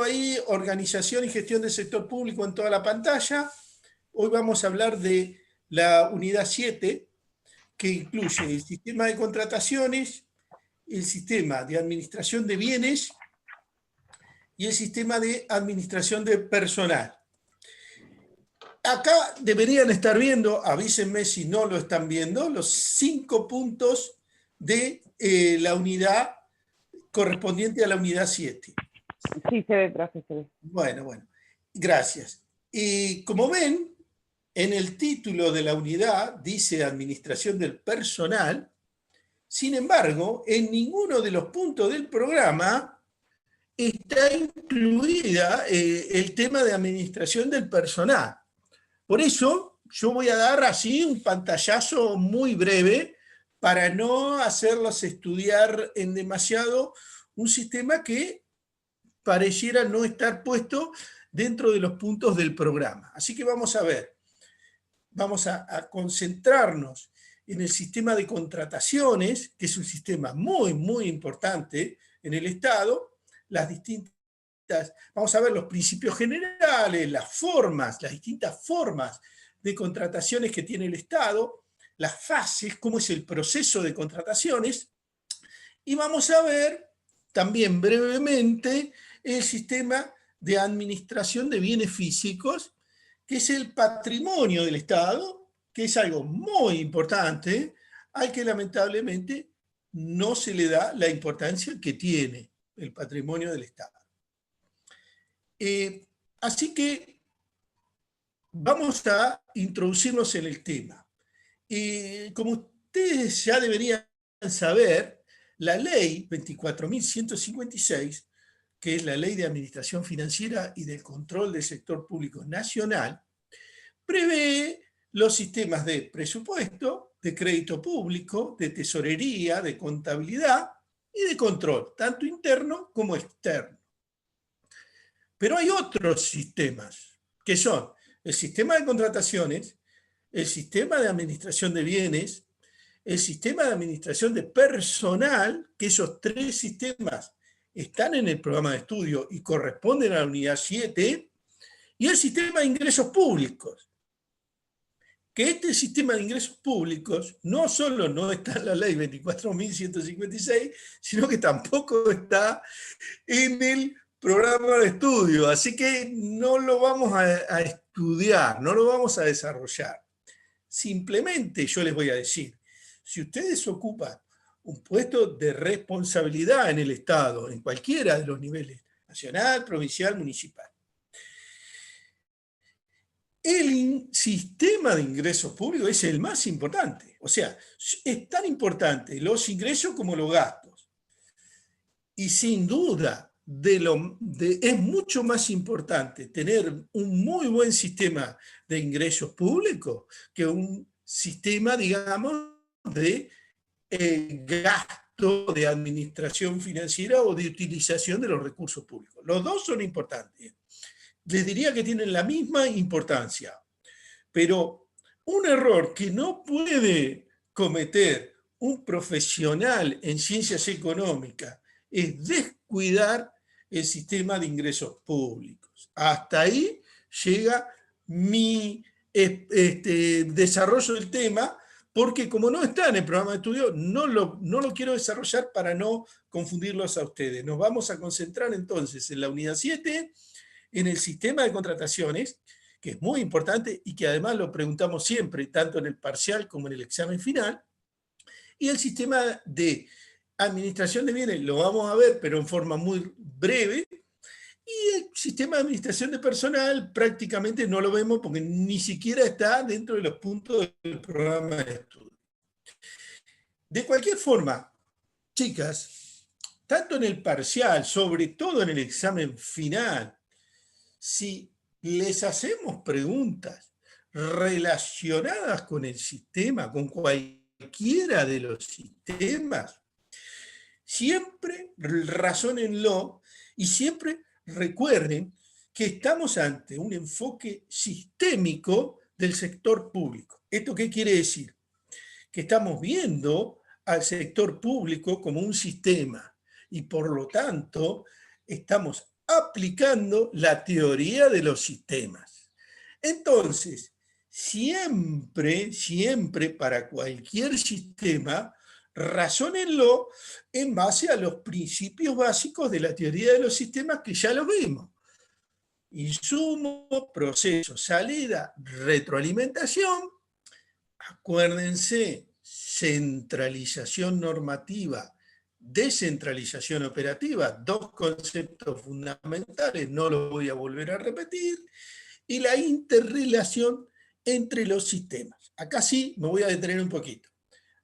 ahí organización y gestión del sector público en toda la pantalla. Hoy vamos a hablar de la unidad 7, que incluye el sistema de contrataciones, el sistema de administración de bienes y el sistema de administración de personal. Acá deberían estar viendo, avísenme si no lo están viendo, los 5 puntos de la unidad correspondiente a la unidad 7. Sí, se ve, profe, se ve. Bueno, gracias. Y como ven, en el título de la unidad dice Administración del Personal. Sin embargo, en ninguno de los puntos del programa está incluida el tema de administración del personal. Por eso yo voy a dar así un pantallazo muy breve para no hacerlos estudiar en demasiado un sistema que pareciera no estar puesto dentro de los puntos del programa. Así que vamos a ver, vamos a concentrarnos en el sistema de contrataciones, que es un sistema muy, muy importante en el Estado, las distintas, vamos a ver los principios generales, las formas, las distintas formas de contrataciones que tiene el Estado, las fases, cómo es el proceso de contrataciones, y vamos a ver también brevemente el sistema de administración de bienes físicos, que es el patrimonio del Estado, que es algo muy importante, al que lamentablemente no se le da la importancia que tiene el patrimonio del Estado. Así que vamos a introducirnos en el tema. Como ustedes ya deberían saber, la ley 24.156, que es la Ley de Administración Financiera y del Control del Sector Público Nacional, prevé los sistemas de presupuesto, de crédito público, de tesorería, de contabilidad y de control, tanto interno como externo. Pero hay otros sistemas, que son el sistema de contrataciones, el sistema de administración de bienes, el sistema de administración de personal, que esos 3 sistemas están en el programa de estudio y corresponden a la unidad 7, y el sistema de ingresos públicos. Que este sistema de ingresos públicos no solo no está en la ley 24.156, sino que tampoco está en el programa de estudio. Así que no lo vamos a estudiar, no lo vamos a desarrollar. Simplemente yo les voy a decir, si ustedes ocupan un puesto de responsabilidad en el Estado, en cualquiera de los niveles, nacional, provincial, municipal, el sistema de ingresos públicos es el más importante. O sea, es tan importante los ingresos como los gastos. Y sin duda, es mucho más importante tener un muy buen sistema de ingresos públicos que un sistema, digamos, de gasto de administración financiera o de utilización de los recursos públicos. Los dos son importantes. Les diría que tienen la misma importancia, pero un error que no puede cometer un profesional en ciencias económicas es descuidar el sistema de ingresos públicos. Hasta ahí llega mi desarrollo del tema, porque como no está en el programa de estudio, no lo quiero desarrollar para no confundirlos a ustedes. Nos vamos a concentrar entonces en la unidad 7, en el sistema de contrataciones, que es muy importante y que además lo preguntamos siempre, tanto en el parcial como en el examen final, y el sistema de administración de bienes lo vamos a ver, pero en forma muy breve, y el sistema de administración de personal prácticamente no lo vemos porque ni siquiera está dentro de los puntos del programa de estudio. De cualquier forma, chicas, tanto en el parcial, sobre todo en el examen final, si les hacemos preguntas relacionadas con el sistema, con cualquiera de los sistemas, siempre razónenlo y siempre recuerden que estamos ante un enfoque sistémico del sector público. ¿Esto qué quiere decir? Que estamos viendo al sector público como un sistema y por lo tanto estamos aplicando la teoría de los sistemas. Entonces, siempre para cualquier sistema, razónenlo en base a los principios básicos de la teoría de los sistemas que ya los vimos. Insumo, proceso, salida, retroalimentación. Acuérdense, centralización normativa, descentralización operativa, dos conceptos fundamentales, no los voy a volver a repetir, y la interrelación entre los sistemas. Acá sí me voy a detener un poquito.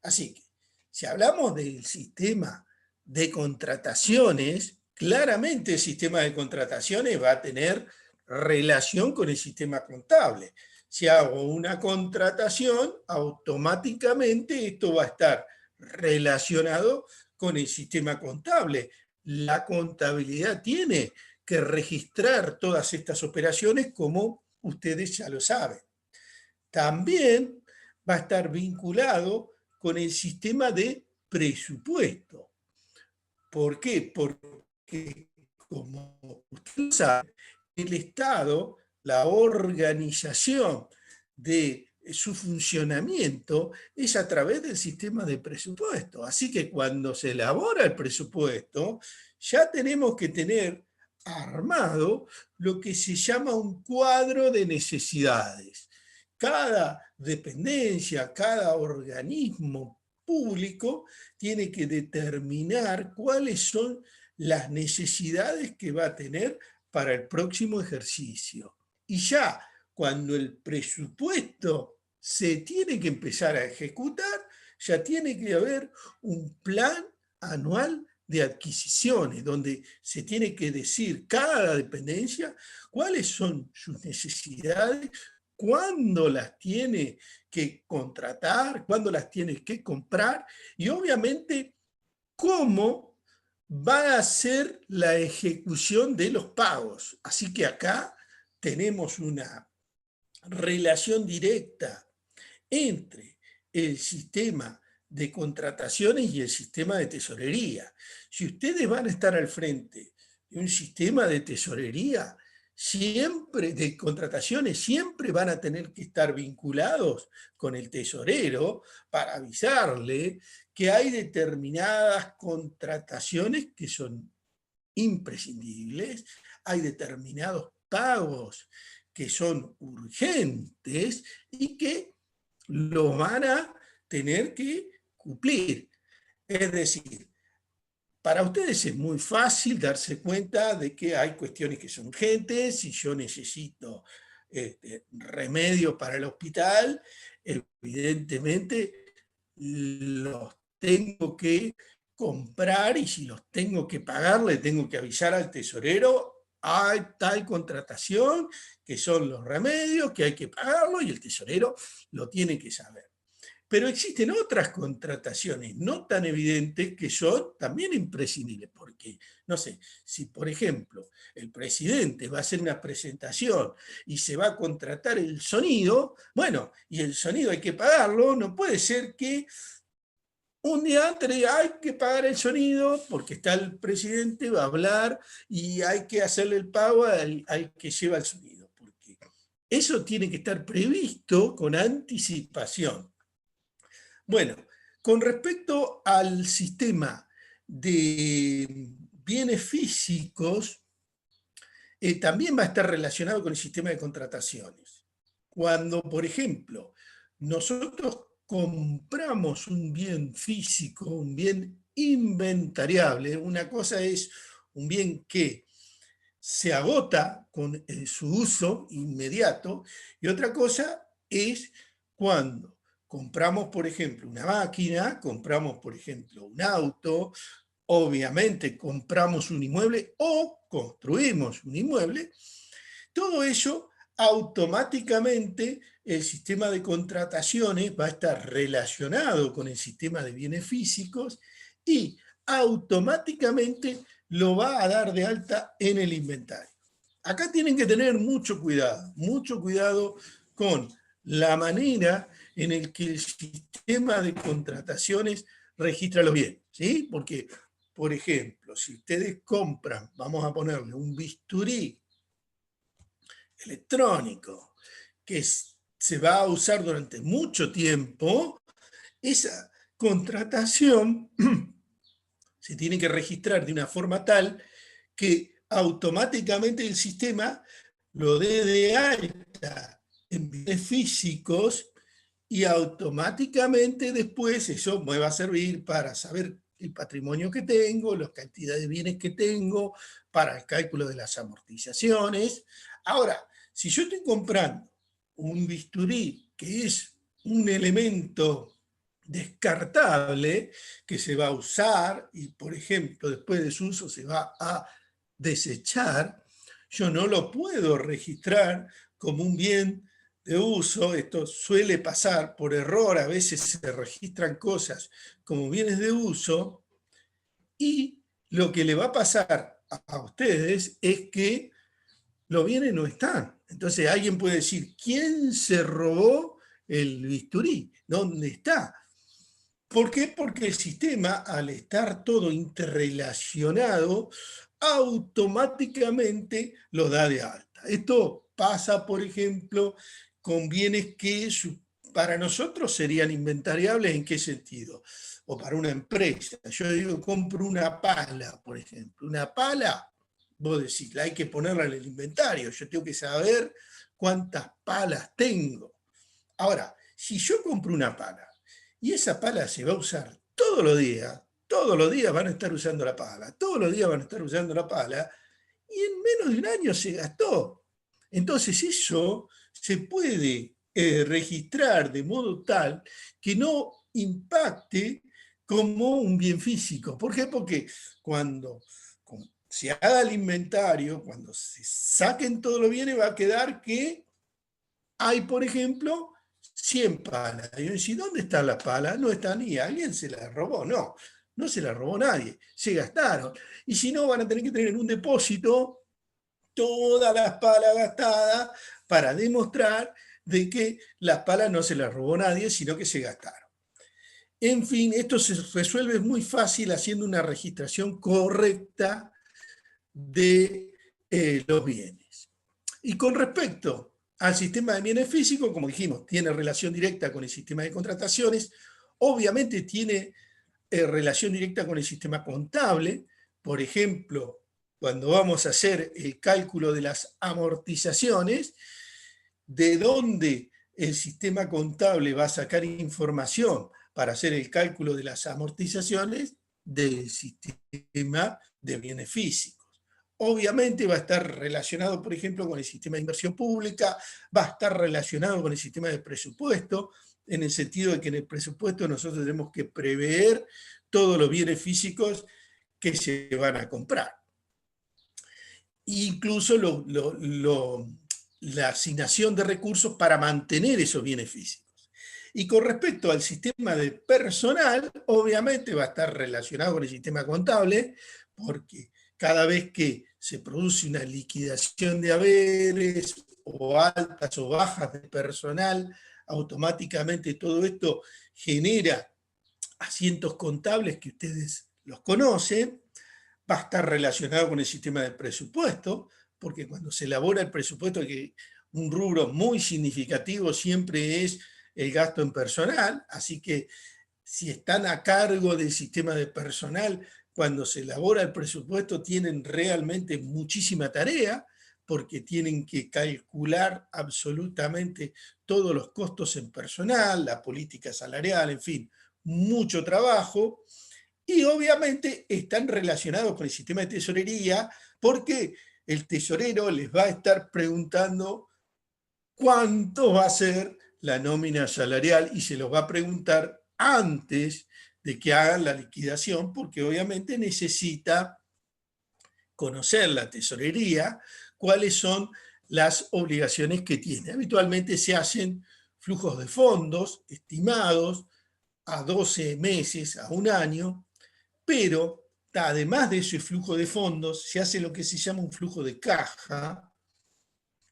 Así que, si hablamos del sistema de contrataciones, claramente el sistema de contrataciones va a tener relación con el sistema contable. Si hago una contratación, automáticamente esto va a estar relacionado con el sistema contable. La contabilidad tiene que registrar todas estas operaciones, como ustedes ya lo saben. También va a estar vinculado con el sistema de presupuesto. ¿Por qué? Porque, como ustedes saben, el Estado, la organización de su funcionamiento es a través del sistema de presupuesto. Así que cuando se elabora el presupuesto, ya tenemos que tener armado lo que se llama un cuadro de necesidades. Cada dependencia, cada organismo público tiene que determinar cuáles son las necesidades que va a tener para el próximo ejercicio. Y ya cuando el presupuesto se tiene que empezar a ejecutar, ya tiene que haber un plan anual de adquisiciones, donde se tiene que decir cada dependencia cuáles son sus necesidades, cuándo las tiene que contratar, cuándo las tiene que comprar y obviamente cómo va a ser la ejecución de los pagos. Así que acá tenemos una relación directa entre el sistema de contrataciones y el sistema de tesorería. Si ustedes van a estar al frente de un sistema de tesorería, siempre, de contrataciones, siempre van a tener que estar vinculados con el tesorero para avisarle que hay determinadas contrataciones que son imprescindibles, hay determinados pagos que son urgentes y que los van a tener que cumplir. Es decir, para ustedes es muy fácil darse cuenta de que hay cuestiones que son urgentes. Si yo necesito remedios para el hospital, evidentemente los tengo que comprar y si los tengo que pagar, le tengo que avisar al tesorero, hay tal contratación, que son los remedios, que hay que pagarlo y el tesorero lo tiene que saber. Pero existen otras contrataciones no tan evidentes que son también imprescindibles, porque, no sé, si por ejemplo el presidente va a hacer una presentación y se va a contratar el sonido, bueno, y el sonido hay que pagarlo, no puede ser que un día antes hay que pagar el sonido porque está el presidente, va a hablar y hay que hacerle el pago al que lleva el sonido, porque eso tiene que estar previsto con anticipación. Bueno, con respecto al sistema de bienes físicos, también va a estar relacionado con el sistema de contrataciones. Cuando, por ejemplo, nosotros compramos un bien físico, un bien inventariable, una cosa es un bien que se agota con su uso inmediato y otra cosa es cuando compramos, por ejemplo, una máquina, compramos, por ejemplo, un auto, obviamente compramos un inmueble o construimos un inmueble, todo ello automáticamente el sistema de contrataciones va a estar relacionado con el sistema de bienes físicos y automáticamente lo va a dar de alta en el inventario. Acá tienen que tener mucho cuidado con la manera en el que el sistema de contrataciones registra los bienes, ¿sí? Porque por ejemplo, si ustedes compran, vamos a ponerle un bisturí electrónico que se va a usar durante mucho tiempo, esa contratación se tiene que registrar de una forma tal que automáticamente el sistema lo dé de alta en bienes físicos y automáticamente después eso me va a servir para saber el patrimonio que tengo, la cantidad de bienes que tengo, para el cálculo de las amortizaciones. Ahora, si yo estoy comprando un bisturí que es un elemento descartable que se va a usar y, por ejemplo, después de su uso se va a desechar, yo no lo puedo registrar como un bien de uso. Esto suele pasar por error, a veces se registran cosas como bienes de uso y lo que le va a pasar a ustedes es que los bienes no están. Entonces alguien puede decir, ¿quién se robó el bisturí? ¿Dónde está? ¿Por qué? Porque el sistema, al estar todo interrelacionado, automáticamente lo da de alta. Esto pasa, por ejemplo, con bienes que para nosotros serían inventariables. ¿En qué sentido? O para una empresa. Yo digo, compro una pala, por ejemplo. Una pala, vos decís, hay que ponerla en el inventario. Yo tengo que saber cuántas palas tengo. Ahora, si yo compro una pala y esa pala se va a usar todos los días van a estar usando la pala, todos los días van a estar usando la pala, y en menos de un año se gastó. Entonces eso se puede registrar de modo tal que no impacte como un bien físico. ¿Por qué? Porque cuando se haga el inventario, cuando se saquen todos los bienes, va a quedar que hay, por ejemplo, 100 palas. Y yo decía, ¿dónde está la pala? No está ni, alguien se la robó. No, no se la robó nadie, se gastaron. Y si no, van a tener que tener en un depósito todas las palas gastadas para demostrar de que las palas no se las robó nadie, sino que se gastaron. En fin, esto se resuelve muy fácil haciendo una registración correcta de los bienes. Y con respecto al sistema de bienes físicos, como dijimos, tiene relación directa con el sistema de contrataciones, obviamente tiene relación directa con el sistema contable. Por ejemplo, cuando vamos a hacer el cálculo de las amortizaciones, de dónde el sistema contable va a sacar información para hacer el cálculo de las amortizaciones del sistema de bienes físicos. Obviamente va a estar relacionado, por ejemplo, con el sistema de inversión pública, va a estar relacionado con el sistema de presupuesto, en el sentido de que en el presupuesto nosotros tenemos que prever todos los bienes físicos que se van a comprar. Incluso la asignación de recursos para mantener esos bienes físicos. Y con respecto al sistema de personal, obviamente va a estar relacionado con el sistema contable, porque cada vez que se produce una liquidación de haberes o altas o bajas de personal, automáticamente todo esto genera asientos contables que ustedes los conocen. Va a estar relacionado con el sistema de presupuesto, porque cuando se elabora el presupuesto, que un rubro muy significativo siempre es el gasto en personal, así que si están a cargo del sistema de personal, cuando se elabora el presupuesto tienen realmente muchísima tarea, porque tienen que calcular absolutamente todos los costos en personal, la política salarial, en fin, mucho trabajo. Y obviamente están relacionados con el sistema de tesorería, porque el tesorero les va a estar preguntando cuánto va a ser la nómina salarial y se los va a preguntar antes de que hagan la liquidación, porque obviamente necesita conocer la tesorería cuáles son las obligaciones que tiene. Habitualmente se hacen flujos de fondos estimados a 12 meses, a un año, pero además de ese flujo de fondos, se hace lo que se llama un flujo de caja,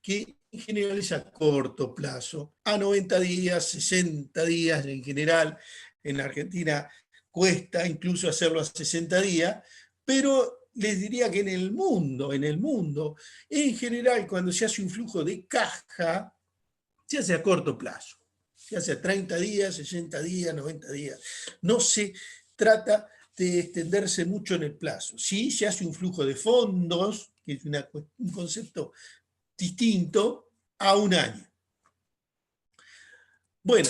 que en general es a corto plazo, a 90 días, 60 días en general. En Argentina, cuesta incluso hacerlo a 60 días, pero les diría que en el mundo, en general, cuando se hace un flujo de caja, se hace a corto plazo, se hace a 30 días, 60 días, 90 días. No se trata de extenderse mucho en el plazo. Sí, se hace un flujo de fondos, que es un concepto distinto, a un año. Bueno,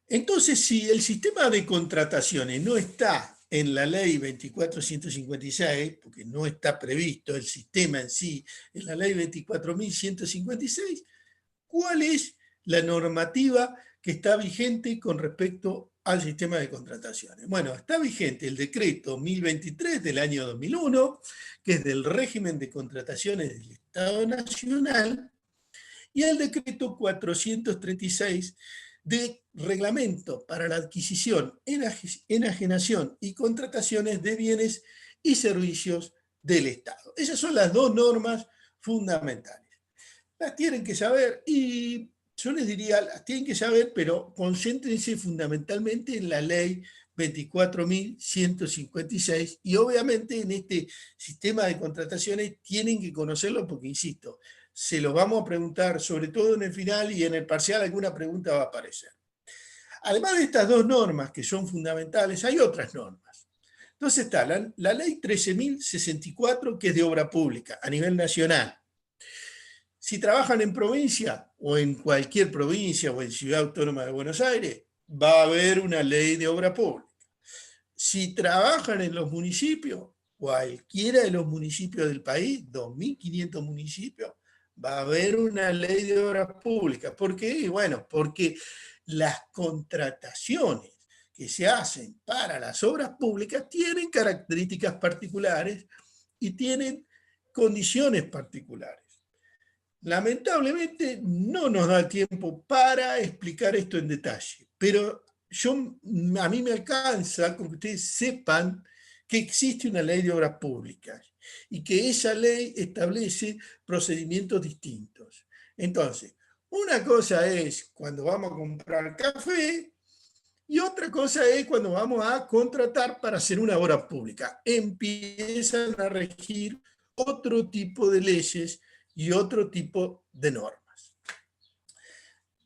entonces si el sistema de contrataciones no está en la ley 24.156, porque no está previsto el sistema en sí, en la ley 24.156, ¿cuál es la normativa que está vigente con respecto al sistema de contrataciones? Bueno, está vigente el decreto 1023 del año 2001, que es del régimen de contrataciones del Estado Nacional, y el decreto 436 de reglamento para la adquisición, enajenación y contrataciones de bienes y servicios del Estado. Esas son las dos normas fundamentales. Las tienen que saber y yo les diría, las tienen que saber, pero concéntrense fundamentalmente en la ley 24.156 y obviamente en este sistema de contrataciones tienen que conocerlo porque, insisto, se lo vamos a preguntar, sobre todo en el final y en el parcial alguna pregunta va a aparecer. Además de estas dos normas que son fundamentales, hay otras normas. Entonces está la ley 13.064, que es de obra pública a nivel nacional. Si trabajan en provincia o en cualquier provincia o en Ciudad Autónoma de Buenos Aires, va a haber una ley de obra pública. Si trabajan en los municipios, cualquiera de los municipios del país, 2.500 municipios, va a haber una ley de obras públicas. ¿Por qué? Bueno, porque las contrataciones que se hacen para las obras públicas tienen características particulares y tienen condiciones particulares. Lamentablemente no nos da tiempo para explicar esto en detalle, pero a mí me alcanza con que ustedes sepan que existe una ley de obras públicas y que esa ley establece procedimientos distintos. Entonces, una cosa es cuando vamos a comprar café y otra cosa es cuando vamos a contratar para hacer una obra pública. Empiezan a regir otro tipo de leyes y otro tipo de normas.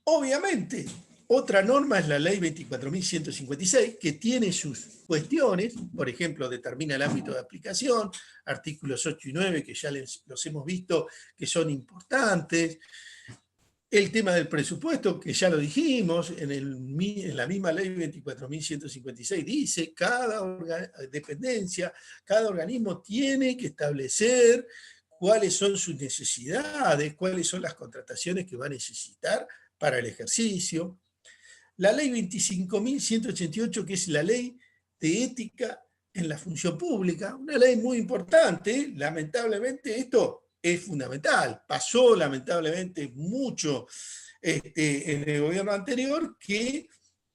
Obviamente, otra norma es la ley 24.156, que tiene sus cuestiones, por ejemplo, determina el ámbito de aplicación, artículos 8 y 9, que ya los hemos visto, que son importantes. El tema del presupuesto, que ya lo dijimos, en la misma ley 24.156 dice, cada dependencia, cada organismo tiene que establecer cuáles son sus necesidades, cuáles son las contrataciones que va a necesitar para el ejercicio. La ley 25.188, que es la ley de ética en la función pública, una ley muy importante. Lamentablemente esto es fundamental. Pasó lamentablemente mucho en el gobierno anterior que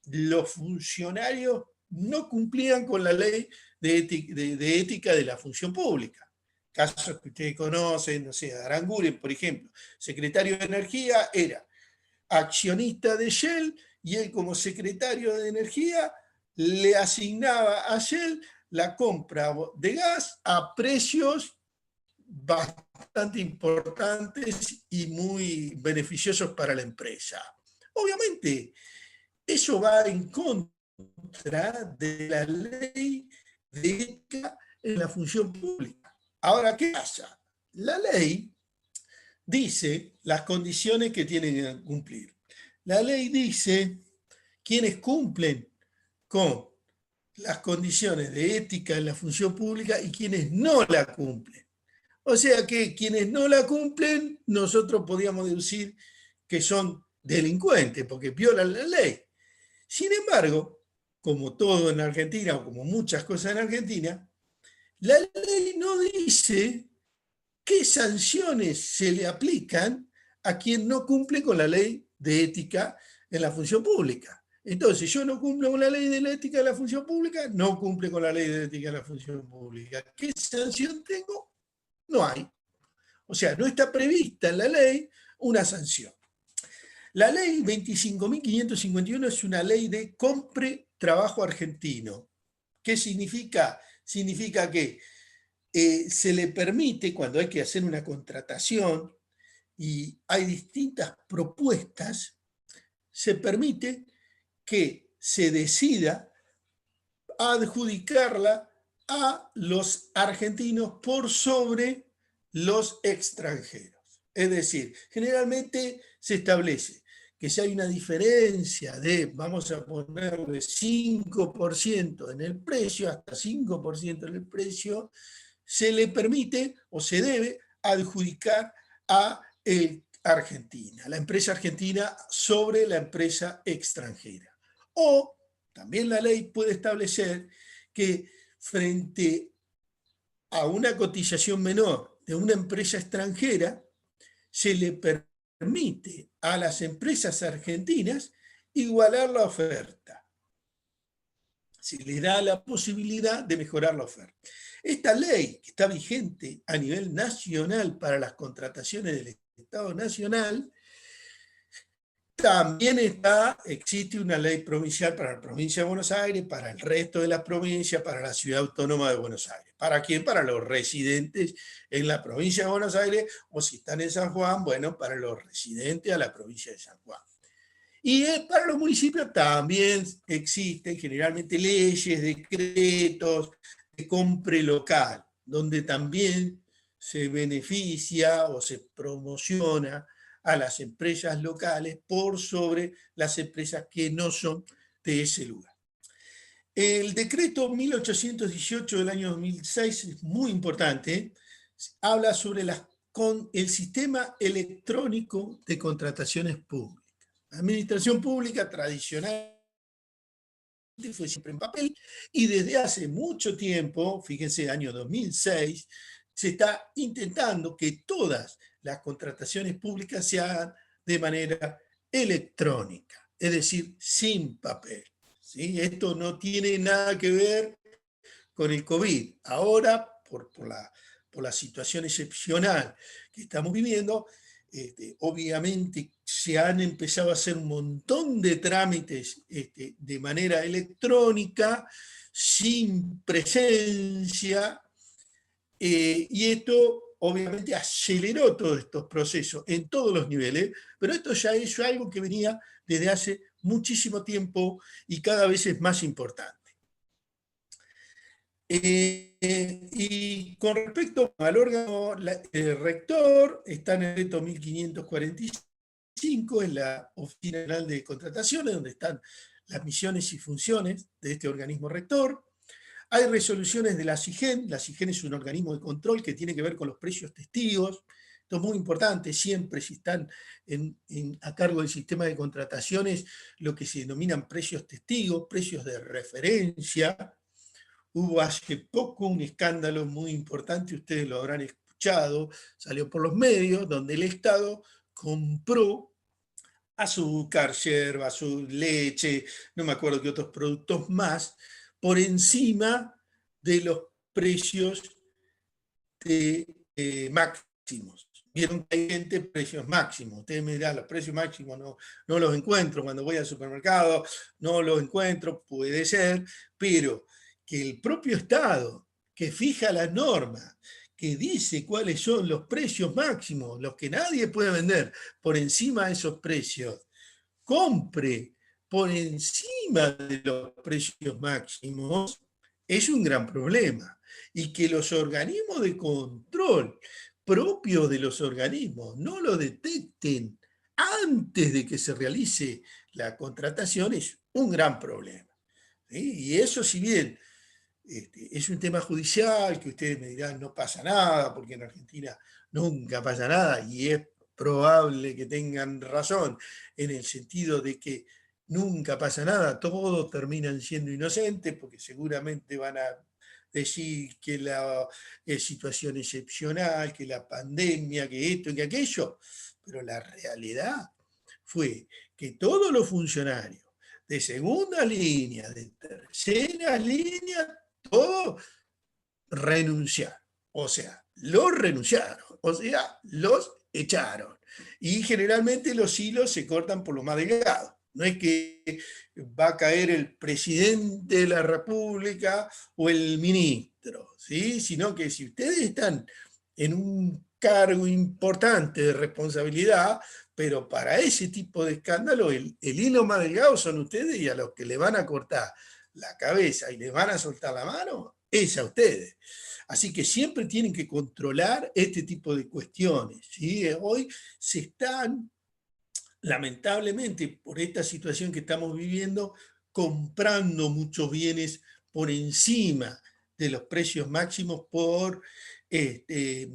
los funcionarios no cumplían con la ley de ética de la función pública. Casos que ustedes conocen, no sé, Aranguren, por ejemplo, secretario de Energía, era accionista de Shell y él como secretario de Energía le asignaba a Shell la compra de gas a precios bastante importantes y muy beneficiosos para la empresa. Obviamente, eso va en contra de la ley de ética en la función pública. Ahora, ¿qué pasa? La ley dice las condiciones que tienen que cumplir. La ley dice quienes cumplen con las condiciones de ética en la función pública y quienes no la cumplen. O sea que quienes no la cumplen, nosotros podríamos deducir que son delincuentes porque violan la ley. Sin embargo, como todo en Argentina o como muchas cosas en Argentina, la ley no dice qué sanciones se le aplican a quien no cumple con la ley de ética en la función pública. Entonces, yo no cumplo con la ley de la ética de la función pública, no cumple con la ley de ética de la función pública. ¿Qué sanción tengo? No hay. O sea, no está prevista en la ley una sanción. La ley 25.551 es una ley de compre trabajo argentino. ¿Qué significa? Significa que se le permite, cuando hay que hacer una contratación y hay distintas propuestas, se permite que se decida adjudicarla a los argentinos por sobre los extranjeros. Es decir, generalmente se establece que si hay una diferencia de, vamos a ponerle 5% en el precio, hasta 5% en el precio, se le permite o se debe adjudicar a Argentina, la empresa argentina sobre la empresa extranjera. O también la ley puede establecer que frente a una cotización menor de una empresa extranjera, se le permite a las empresas argentinas igualar la oferta. Se le da la posibilidad de mejorar la oferta. Esta ley, que está vigente a nivel nacional para las contrataciones del Estado Nacional, también existe una ley provincial para la provincia de Buenos Aires, para el resto de las provincias, para la ciudad autónoma de Buenos Aires. ¿Para quién? Para los residentes en la provincia de Buenos Aires, o si están en San Juan, bueno, para los residentes a la provincia de San Juan. Y para los municipios también existen generalmente leyes, decretos de compra local, donde también se beneficia o se promociona a las empresas locales por sobre las empresas que no son de ese lugar. El decreto 1818 del año 2006 es muy importante, habla sobre con el sistema electrónico de contrataciones públicas. La administración pública tradicional fue siempre en papel y desde hace mucho tiempo, fíjense, año 2006, se está intentando que todas las contrataciones públicas se hagan de manera electrónica, es decir, sin papel. ¿Sí? Esto no tiene nada que ver con el COVID. Ahora, por la situación excepcional que estamos viviendo, obviamente se han empezado a hacer un montón de trámites de manera electrónica, sin presencia, y esto obviamente aceleró todos estos procesos en todos los niveles, pero esto ya es algo que venía desde hace muchísimo tiempo y cada vez es más importante. Y con respecto al órgano rector, está en el decreto 1545, es la Oficina General de Contrataciones, donde están las misiones y funciones de este organismo rector. Hay resoluciones de la SIGEN. La SIGEN es un organismo de control que tiene que ver con los precios testigos. Esto es muy importante, siempre si están a cargo del sistema de contrataciones, lo que se denominan precios testigos, precios de referencia. Hubo hace poco un escándalo muy importante, ustedes lo habrán escuchado, salió por los medios, donde el Estado compró azúcar, yerba, leche, no me acuerdo qué otros productos más, por encima de los precios máximos. Vieron que hay gente precios máximos. Ustedes me dirán, los precios máximos no los encuentro cuando voy al supermercado, no los encuentro, puede ser, pero que el propio Estado, que fija las normas, que dice cuáles son los precios máximos, los que nadie puede vender por encima de esos precios, compre por encima de los precios máximos, es un gran problema. Y que los organismos de control propios de los organismos no lo detecten antes de que se realice la contratación es un gran problema. ¿Sí? Y eso, si bien es un tema judicial, que ustedes me dirán no pasa nada, porque en Argentina nunca pasa nada, y es probable que tengan razón en el sentido de que nunca pasa nada, todos terminan siendo inocentes, porque seguramente van a decir que la situación excepcional, que la pandemia, que esto, que aquello, pero la realidad fue que todos los funcionarios de segunda línea, de tercera línea, todos renunciaron. O sea, los renunciaron, o sea, los echaron. Y generalmente los hilos se cortan por lo más delgado. No es que va a caer el presidente de la República o el ministro, ¿sí? Sino que si ustedes están en un cargo importante de responsabilidad, pero para ese tipo de escándalo el hilo más delgado son ustedes, y a los que le van a cortar la cabeza y les van a soltar la mano es a ustedes. Así que siempre tienen que controlar este tipo de cuestiones, ¿sí? Hoy se están, lamentablemente, por esta situación que estamos viviendo, comprando muchos bienes por encima de los precios máximos este,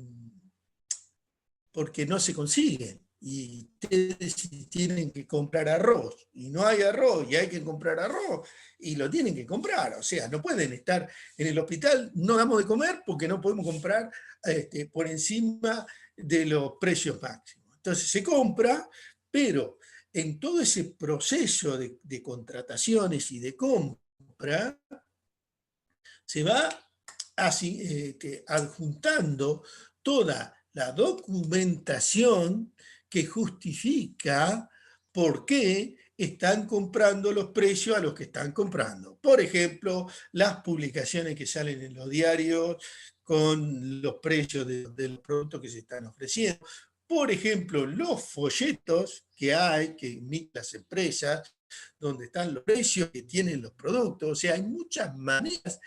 porque no se consiguen. Y ustedes tienen que comprar arroz, y no hay arroz, y hay que comprar arroz, y lo tienen que comprar. O sea, no pueden estar en el hospital, no damos de comer porque no podemos comprar por encima de los precios máximos. Entonces se compra, pero en todo ese proceso de contrataciones y de compra, se va así, adjuntando toda la documentación que justifica por qué están comprando los precios a los que están comprando. Por ejemplo, las publicaciones que salen en los diarios con los precios de los productos que se están ofreciendo. Por ejemplo, los folletos que hay, que emiten las empresas, donde están los precios que tienen los productos. O sea, hay muchas maneras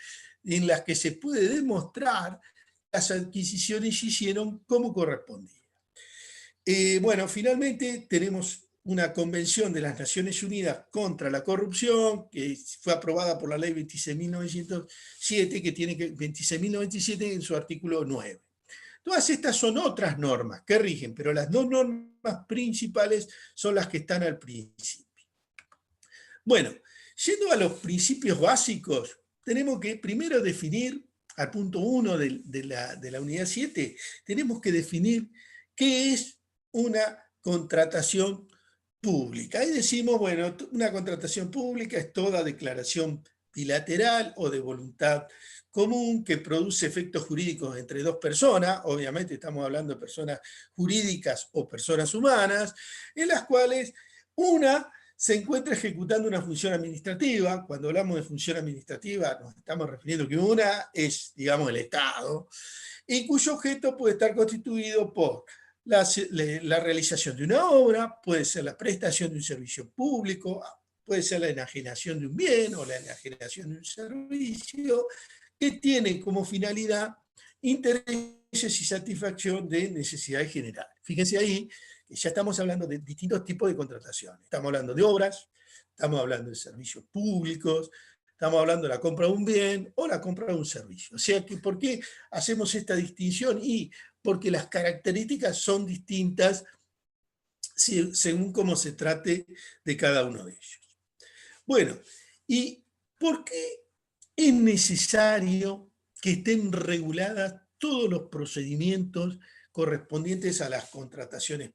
en las que se puede demostrar que las adquisiciones se hicieron como correspondía. Bueno, finalmente tenemos una convención de las Naciones Unidas contra la corrupción, que fue aprobada por la ley 26.907, que tiene 26.097 en su artículo 9. Todas estas son otras normas que rigen, pero las dos normas principales son las que están al principio. Bueno, yendo a los principios básicos, tenemos que primero definir, al punto 1 de la unidad 7, tenemos que definir qué es una contratación pública. Ahí decimos, bueno, una contratación pública es toda declaración bilateral o de voluntad común que produce efectos jurídicos entre dos personas, obviamente estamos hablando de personas jurídicas o personas humanas, en las cuales una se encuentra ejecutando una función administrativa. Cuando hablamos de función administrativa nos estamos refiriendo que una es, digamos, el Estado, y cuyo objeto puede estar constituido por la realización de una obra, puede ser la prestación de un servicio público, puede ser la enajenación de un bien o la enajenación de un servicio, que tiene como finalidad intereses y satisfacción de necesidades generales. Fíjense ahí que ya estamos hablando de distintos tipos de contrataciones. Estamos hablando de obras, estamos hablando de servicios públicos, estamos hablando de la compra de un bien o la compra de un servicio. O sea, que ¿por qué hacemos esta distinción? Y porque las características son distintas según cómo se trate de cada uno de ellos. Bueno, ¿y por qué es necesario que estén reguladas todos los procedimientos correspondientes a las contrataciones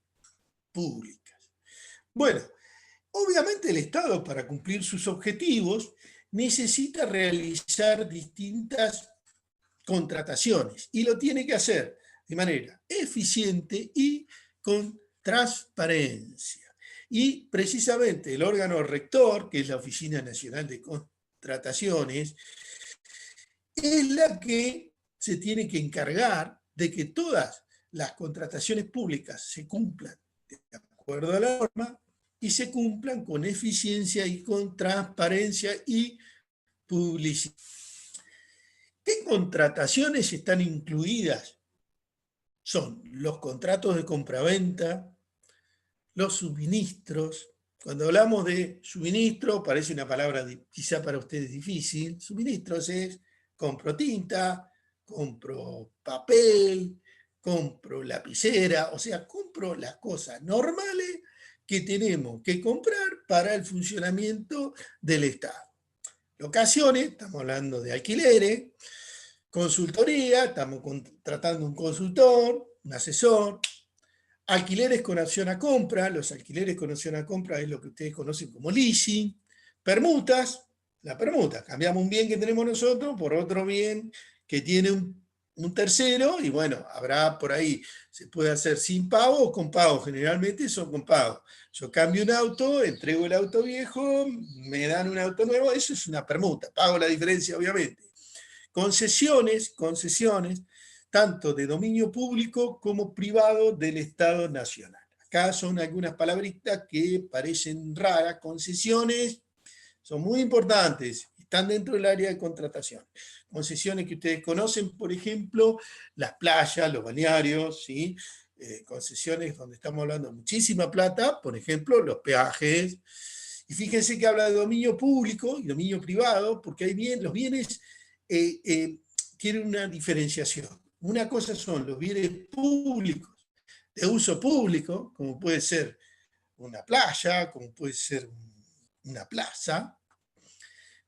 públicas? Bueno, obviamente el Estado, para cumplir sus objetivos, necesita realizar distintas contrataciones y lo tiene que hacer de manera eficiente y con transparencia. Y precisamente el órgano rector, que es la Oficina Nacional de Contrataciones, es la que se tiene que encargar de que todas las contrataciones públicas se cumplan de acuerdo a la norma y se cumplan con eficiencia y con transparencia y publicidad. ¿Qué contrataciones están incluidas? Son los contratos de compraventa, los suministros. Cuando hablamos de suministro, parece una palabra quizá para ustedes difícil. Suministros es compro tinta, compro papel, compro lapicera, o sea, compro las cosas normales que tenemos que comprar para el funcionamiento del Estado. Locaciones, estamos hablando de alquileres. Consultoría, estamos contratando un consultor, un asesor. Alquileres con opción a compra, los alquileres con opción a compra es lo que ustedes conocen como leasing. Permutas, la permuta, cambiamos un bien que tenemos nosotros por otro bien que tiene un un tercero, y bueno, habrá por ahí, se puede hacer sin pago o con pago, generalmente son con pago. Yo cambio un auto, entrego el auto viejo, me dan un auto nuevo, eso es una permuta, pago la diferencia obviamente. Concesiones, tanto de dominio público como privado del Estado Nacional. Acá son algunas palabritas que parecen raras. Concesiones son muy importantes, están dentro del área de contratación. Concesiones que ustedes conocen, por ejemplo, las playas, los balnearios, ¿sí? Concesiones donde estamos hablando de muchísima plata, por ejemplo, los peajes. Y fíjense que habla de dominio público y dominio privado, porque hay los bienes tienen una diferenciación. Una cosa son los bienes públicos de uso público, como puede ser una playa, como puede ser una plaza,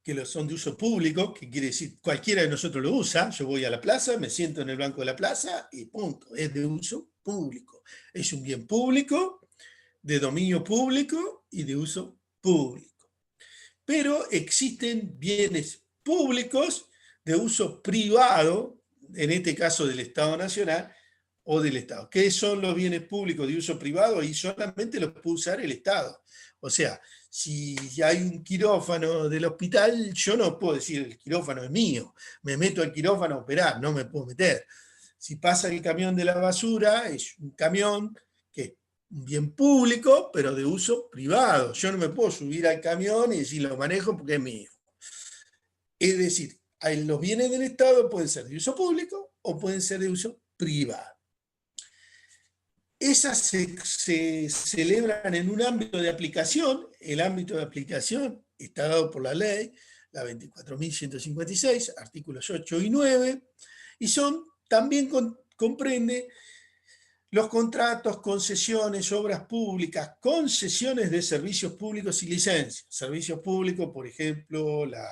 que son de uso público, que quiere decir cualquiera de nosotros lo usa. Yo voy a la plaza, me siento en el banco de la plaza y punto, es de uso público. Es un bien público, de dominio público y de uso público. Pero existen bienes públicos de uso privado, en este caso del Estado Nacional o del Estado. ¿Qué son los bienes públicos de uso privado? Y solamente los puede usar el Estado. O sea, si hay un quirófano del hospital, yo no puedo decir el quirófano es mío, me meto al quirófano a operar, no me puedo meter. Si pasa el camión de la basura, es un camión que es un bien público, pero de uso privado. Yo no me puedo subir al camión y decir lo manejo porque es mío. Es decir, los bienes del Estado pueden ser de uso público o pueden ser de uso privado. Esas se celebran en un ámbito de aplicación. El ámbito de aplicación está dado por la ley, la 24.156, artículos 8 y 9, y también comprende los contratos, concesiones, obras públicas, concesiones de servicios públicos y licencias. Servicios públicos, por ejemplo, la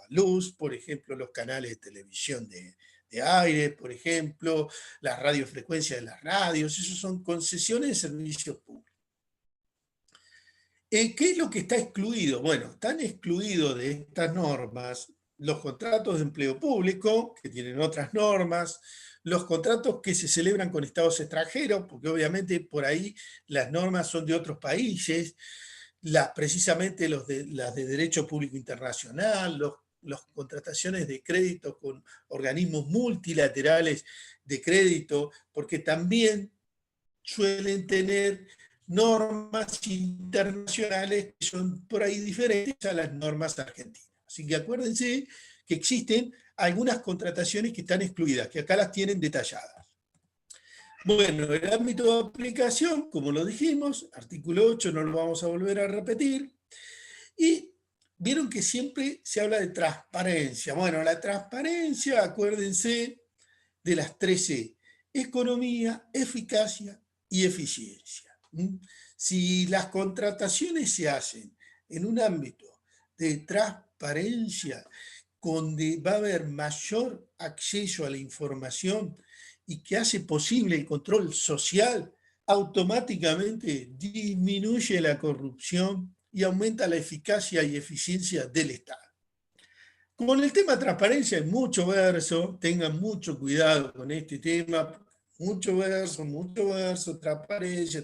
luz, por ejemplo, los canales de televisión de aire, por ejemplo, las radiofrecuencias de las radios, esos son concesiones de servicios públicos. ¿Qué es lo que está excluido? Bueno, están excluidos de estas normas los contratos de empleo público, que tienen otras normas, los contratos que se celebran con estados extranjeros, porque obviamente por ahí las normas son de otros países, precisamente las de derecho público internacional, las contrataciones de crédito con organismos multilaterales de crédito, porque también suelen tener normas internacionales que son por ahí diferentes a las normas argentinas. Así que acuérdense que existen algunas contrataciones que están excluidas, que acá las tienen detalladas. Bueno, el ámbito de aplicación, como lo dijimos, artículo 8, no lo vamos a volver a repetir. Y vieron que siempre se habla de transparencia. Bueno, la transparencia, acuérdense de las 3E: economía, eficacia y eficiencia. Si las contrataciones se hacen en un ámbito de transparencia, donde va a haber mayor acceso a la información y que hace posible el control social, automáticamente disminuye la corrupción y aumenta la eficacia y eficiencia del Estado. Con el tema de transparencia hay mucho verso, tengan mucho cuidado con este tema, mucho verso, transparencia.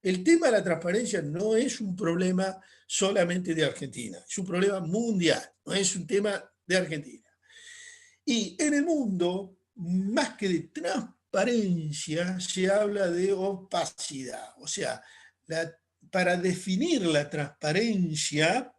El tema de la transparencia no es un problema solamente de Argentina, es un problema mundial, no es un tema de Argentina. Y en el mundo, más que de transparencia, se habla de opacidad. O sea, para definir la transparencia,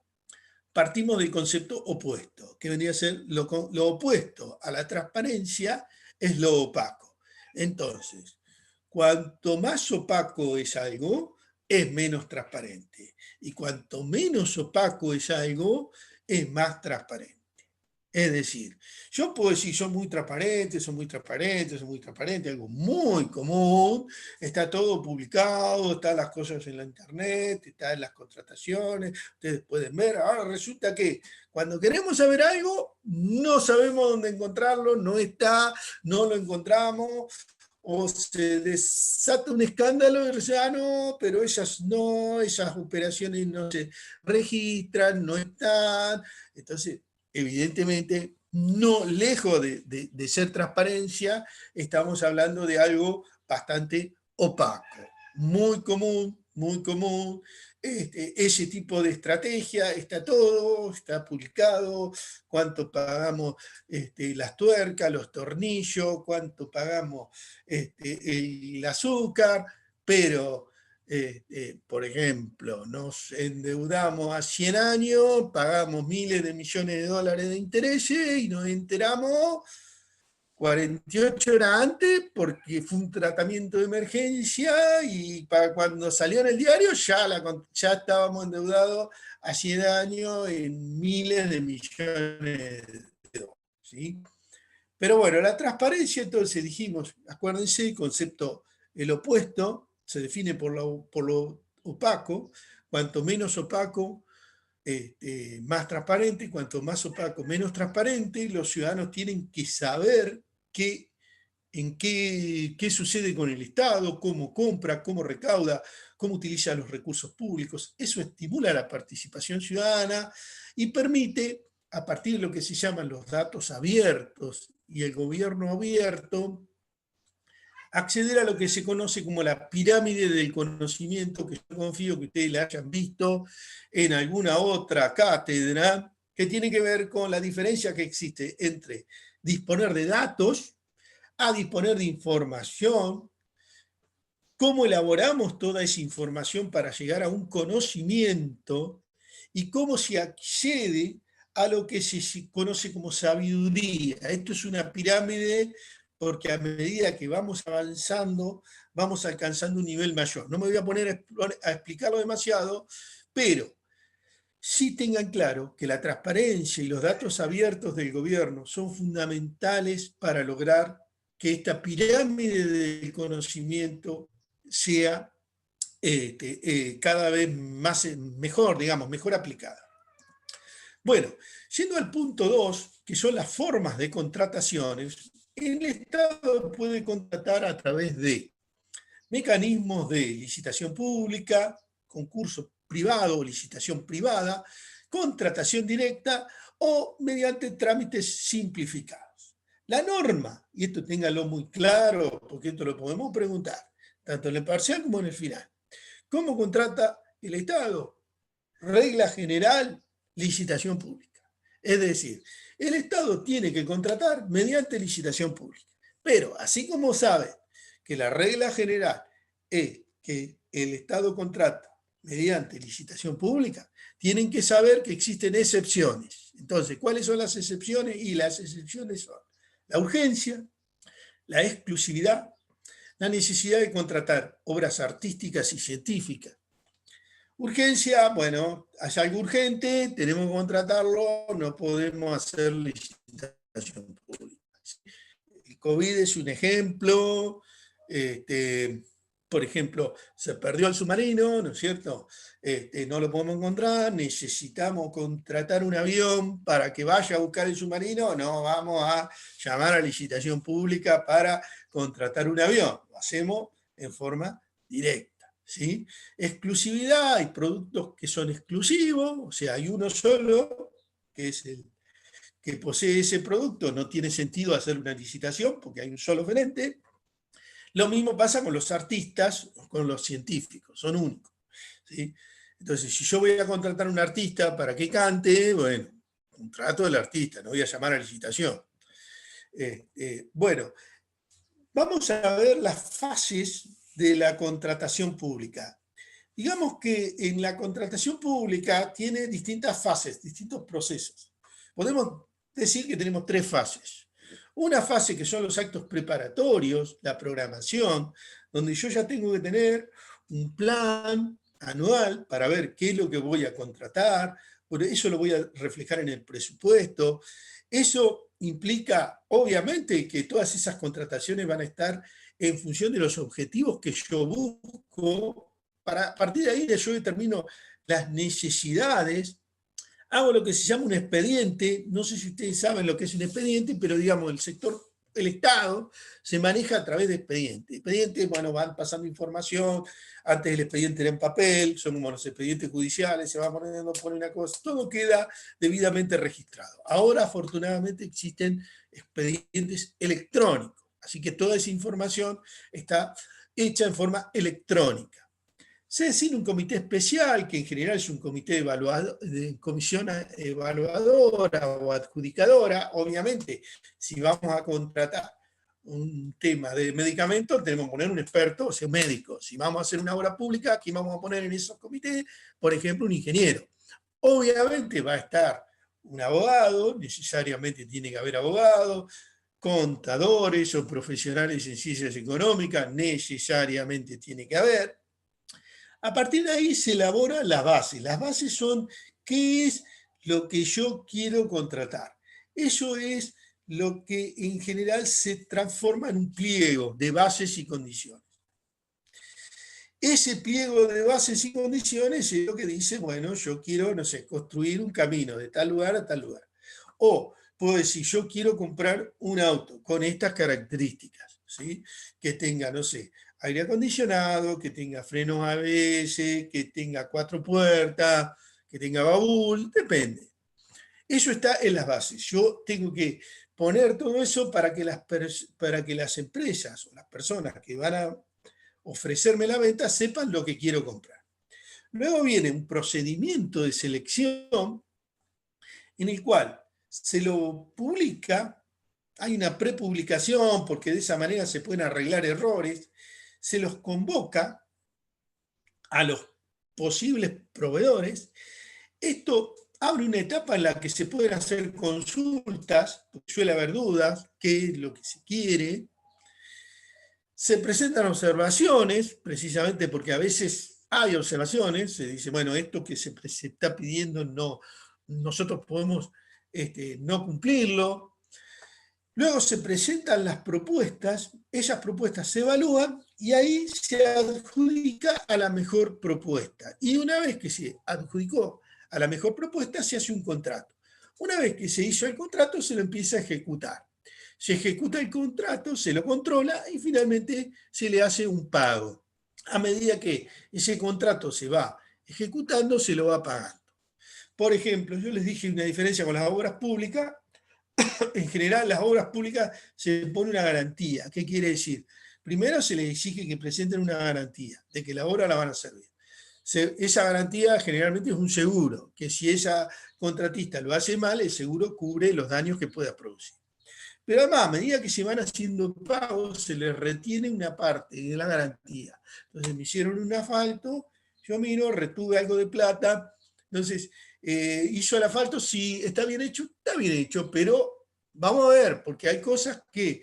partimos del concepto opuesto, que vendría a ser lo opuesto a la transparencia es lo opaco. Entonces, cuanto más opaco es algo, es menos transparente. Y cuanto menos opaco es algo, es más transparente. Es decir, yo puedo decir, son muy transparentes, algo muy común, está todo publicado, están las cosas en la internet, están las contrataciones, ustedes pueden ver. Ahora resulta que cuando queremos saber algo, no sabemos dónde encontrarlo, no está, no lo encontramos, o se desata un escándalo y dice, no, pero esas operaciones no se registran, no están. Entonces, evidentemente, no lejos de ser transparencia, estamos hablando de algo bastante opaco, muy común, muy común. Ese tipo de estrategia está todo, está publicado, cuánto pagamos las tuercas, los tornillos, cuánto pagamos el azúcar, pero por ejemplo, nos endeudamos a 100 años, pagamos miles de millones de dólares de intereses y nos enteramos 48 horas antes porque fue un tratamiento de emergencia y para cuando salió en el diario ya estábamos endeudados a 100 años en miles de millones de dólares. ¿Sí? Pero bueno, la transparencia, entonces dijimos, acuérdense, concepto el opuesto, se define por lo opaco, cuanto menos opaco, más transparente, cuanto más opaco, menos transparente, los ciudadanos tienen que saber qué sucede con el Estado, cómo compra, cómo recauda, cómo utiliza los recursos públicos. Eso estimula la participación ciudadana y permite, a partir de lo que se llaman los datos abiertos y el gobierno abierto, acceder a lo que se conoce como la pirámide del conocimiento, que yo confío que ustedes la hayan visto en alguna otra cátedra, que tiene que ver con la diferencia que existe entre disponer de datos a disponer de información, cómo elaboramos toda esa información para llegar a un conocimiento y cómo se accede a lo que se conoce como sabiduría. Esto es una pirámide porque a medida que vamos avanzando, vamos alcanzando un nivel mayor. No me voy a poner a explicarlo demasiado, pero sí tengan claro que la transparencia y los datos abiertos del gobierno son fundamentales para lograr que esta pirámide del conocimiento sea cada vez mejor, digamos, mejor aplicada. Bueno, yendo al punto 2, que son las formas de contrataciones, el Estado puede contratar a través de mecanismos de licitación pública, concurso privado o licitación privada, contratación directa o mediante trámites simplificados. La norma, y esto ténganlo muy claro, porque esto lo podemos preguntar, tanto en el parcial como en el final. ¿Cómo contrata el Estado? Regla general, licitación pública. Es decir, el Estado tiene que contratar mediante licitación pública. Pero así como sabe que la regla general es que el Estado contrata mediante licitación pública, tienen que saber que existen excepciones. Entonces, ¿cuáles son las excepciones? Y las excepciones son la urgencia, la exclusividad, la necesidad de contratar obras artísticas y científicas. Urgencia, bueno, hay algo urgente, tenemos que contratarlo, no podemos hacer licitación pública. El COVID es un ejemplo, por ejemplo, se perdió el submarino, ¿no es cierto? No lo podemos encontrar, necesitamos contratar un avión para que vaya a buscar el submarino, no vamos a llamar a licitación pública para contratar un avión, lo hacemos en forma directa. ¿Sí? Exclusividad, hay productos que son exclusivos, o sea, hay uno solo, que es el que posee ese producto, no tiene sentido hacer una licitación porque hay un solo oferente. Lo mismo pasa con los artistas, con los científicos, son únicos. ¿Sí? Entonces, si yo voy a contratar a un artista para que cante, bueno, contrato al artista, no voy a llamar a licitación. Bueno, vamos a ver las fases de la contratación pública. Digamos que en la contratación pública tiene distintas fases, distintos procesos. Podemos decir que tenemos 3 fases. Una fase que son los actos preparatorios, la programación, donde yo ya tengo que tener un plan anual para ver qué es lo que voy a contratar, por eso lo voy a reflejar en el presupuesto. Eso implica, obviamente, que todas esas contrataciones van a estar en función de los objetivos que yo busco. A partir de ahí yo determino las necesidades, hago lo que se llama un expediente, no sé si ustedes saben lo que es un expediente, pero digamos, el sector el Estado se maneja a través de expedientes. Expedientes, bueno, van pasando información, antes el expediente era en papel, son como los expedientes judiciales, se va poniendo por una cosa, todo queda debidamente registrado. Ahora, afortunadamente, existen expedientes electrónicos, así que toda esa información está hecha en forma electrónica. Se designa un comité especial, que en general es un comité de comisión evaluadora o adjudicadora. Obviamente, si vamos a contratar un tema de medicamentos, tenemos que poner un experto, o sea, un médico. Si vamos a hacer una obra pública, aquí vamos a poner en esos comités, por ejemplo, un ingeniero. Obviamente va a estar un abogado, necesariamente tiene que haber abogado, contadores o profesionales en ciencias económicas, necesariamente tiene que haber. A partir de ahí se elabora la base. Las bases son qué es lo que yo quiero contratar. Eso es lo que en general se transforma en un pliego de bases y condiciones. Ese pliego de bases y condiciones es lo que dice, bueno, yo quiero, no sé, construir un camino de tal lugar a tal lugar. O puedo decir, yo quiero comprar un auto con estas características, ¿sí? Que tenga, no sé, aire acondicionado, que tenga frenos ABS, que tenga 4 puertas, que tenga baúl, depende. Eso está en las bases. Yo tengo que poner todo eso para que las empresas o las personas que van a ofrecerme la venta sepan lo que quiero comprar. Luego viene un procedimiento de selección en el cual se lo publica, hay una prepublicación porque de esa manera se pueden arreglar errores, se los convoca a los posibles proveedores. Esto abre una etapa en la que se pueden hacer consultas, porque suele haber dudas, qué es lo que se quiere. Se presentan observaciones, precisamente porque a veces hay observaciones, se dice, bueno, esto que se está pidiendo no, nosotros podemos no cumplirlo. Luego se presentan las propuestas, esas propuestas se evalúan y ahí se adjudica a la mejor propuesta. Y una vez que se adjudicó a la mejor propuesta, se hace un contrato. Una vez que se hizo el contrato, se lo empieza a ejecutar. Se ejecuta el contrato, se lo controla y finalmente se le hace un pago. A medida que ese contrato se va ejecutando, se lo va pagando. Por ejemplo, yo les dije una diferencia con las obras públicas. En general, las obras públicas se pone una garantía. ¿Qué quiere decir? Primero se les exige que presenten una garantía de que la obra la van a hacer bien. Esa garantía generalmente es un seguro, que si esa contratista lo hace mal, el seguro cubre los daños que pueda producir. Pero además, a medida que se van haciendo pagos, se les retiene una parte de la garantía. Entonces me hicieron un asfalto, yo miro, retuve algo de plata, entonces hizo el asfalto, sí, está bien hecho, pero vamos a ver, porque hay cosas que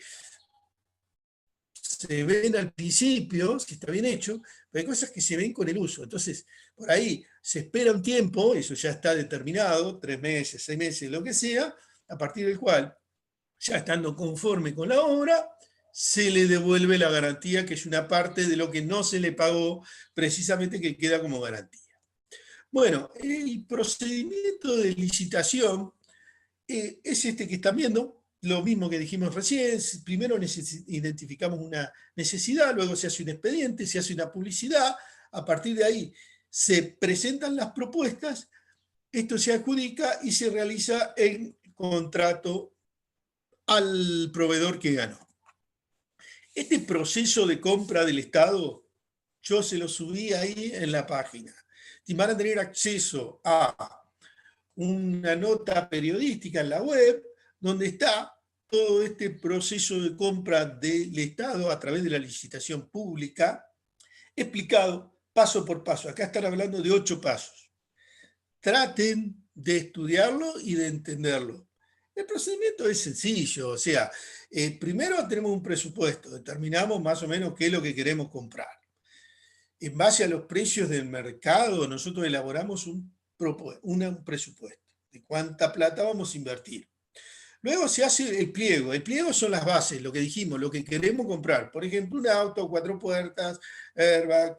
se ven al principio, si está bien hecho, pero hay cosas que se ven con el uso. Entonces, por ahí se espera un tiempo, eso ya está determinado, 3 meses, 6 meses, lo que sea, a partir del cual, ya estando conforme con la obra, se le devuelve la garantía, que es una parte de lo que no se le pagó, precisamente que queda como garantía. Bueno, el procedimiento de licitación es este que están viendo, lo mismo que dijimos recién. Primero identificamos una necesidad, luego se hace un expediente, se hace una publicidad, a partir de ahí se presentan las propuestas, esto se adjudica y se realiza el contrato al proveedor que ganó. Este proceso de compra del Estado, yo se lo subí ahí en la página. Y van a tener acceso a una nota periodística en la web donde está todo este proceso de compra del Estado a través de la licitación pública, explicado paso por paso. Acá están hablando de 8 pasos. Traten de estudiarlo y de entenderlo. El procedimiento es sencillo, o sea, primero tenemos un presupuesto, determinamos más o menos qué es lo que queremos comprar. En base a los precios del mercado, nosotros elaboramos un presupuesto de cuánta plata vamos a invertir. Luego se hace el pliego. El pliego son las bases, lo que dijimos, lo que queremos comprar. Por ejemplo, un auto, 4 puertas, airbag,